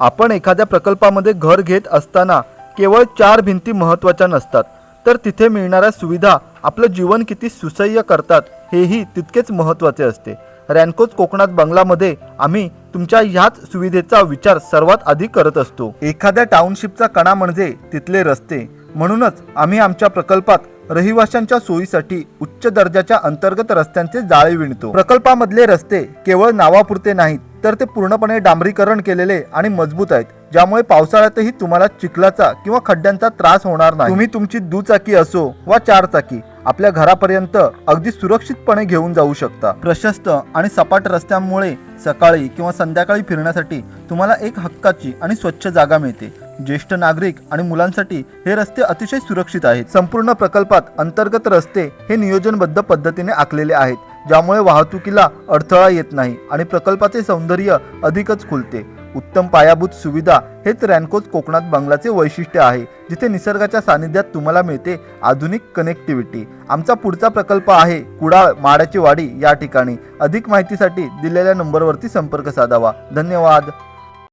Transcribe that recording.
आपण एखाद्या प्रकल्पामध्ये घर घेत असताना केवळ 4 भिंती महत्त्वाच्या नसतात, तर तिथे मिळणाऱ्या सुविधा आपलं जीवन किती सुसह्य करतात हेही तितकेच महत्त्वाचे असते। रॅन्कोज कोकणात बंगलामध्ये आम्ही तुमच्या ह्याच सुविधेचा विचार सर्वात आधी करत असतो। एखाद्या टाउनशिपचा कणा म्हणजे तिथले रस्ते, म्हणूनच आम्ही आमच्या प्रकल्पात रहिवाशांच्या सोयीसाठी उच्च दर्जाच्या अंतर्गत रस्त्यांचे जाळे विणतो। प्रकल्पामधले रस्ते केवळ नावापुरते नाहीत, तर ते पूर्णपणे डांबरीकरण केलेले आणि मजबूत आहेत, ज्यामुळे पावसाळ्यातही तुम्हाला चिखलाचा किंवा खड्ड्यांचा त्रास होणार नाही। तुम्ही तुमची दुचाकी असो वा 4 चाकी आपल्या घरापर्यंत अगदी सुरक्षितपणे घेऊन जाऊ शकता। प्रशस्त आणि सपाट रस्त्यांमुळे सकाळी किंवा संध्याकाळी फिरण्यासाठी तुम्हाला एक हक्काची आणि स्वच्छ जागा मिळते। ज्येष्ठ नागरिक आणि मुलांसाठी हे रस्ते अतिशय सुरक्षित आहेत। संपूर्ण प्रकल्पात अंतर्गत रस्ते हे नियोजनबद्ध पद्धतीने आखलेले आहेत, ज्यामुळे वाहतुकीला अडथळा येत नाही आणि प्रकल्पाचे सौंदर्य अधिकच खुलते। उत्तम पायाभूत सुविधा हेच रॅन्कोज कोकणात बंगलाचे वैशिष्ट्य आहे, जिथे निसर्गाच्या सानिध्यात तुम्हाला मिळते आधुनिक कनेक्टिव्हिटी। आमचा पुढचा प्रकल्प आहे कुडाळ माड्याची वाडी या ठिकाणी। अधिक माहितीसाठी दिलेल्या नंबरवरती संपर्क साधावा। धन्यवाद।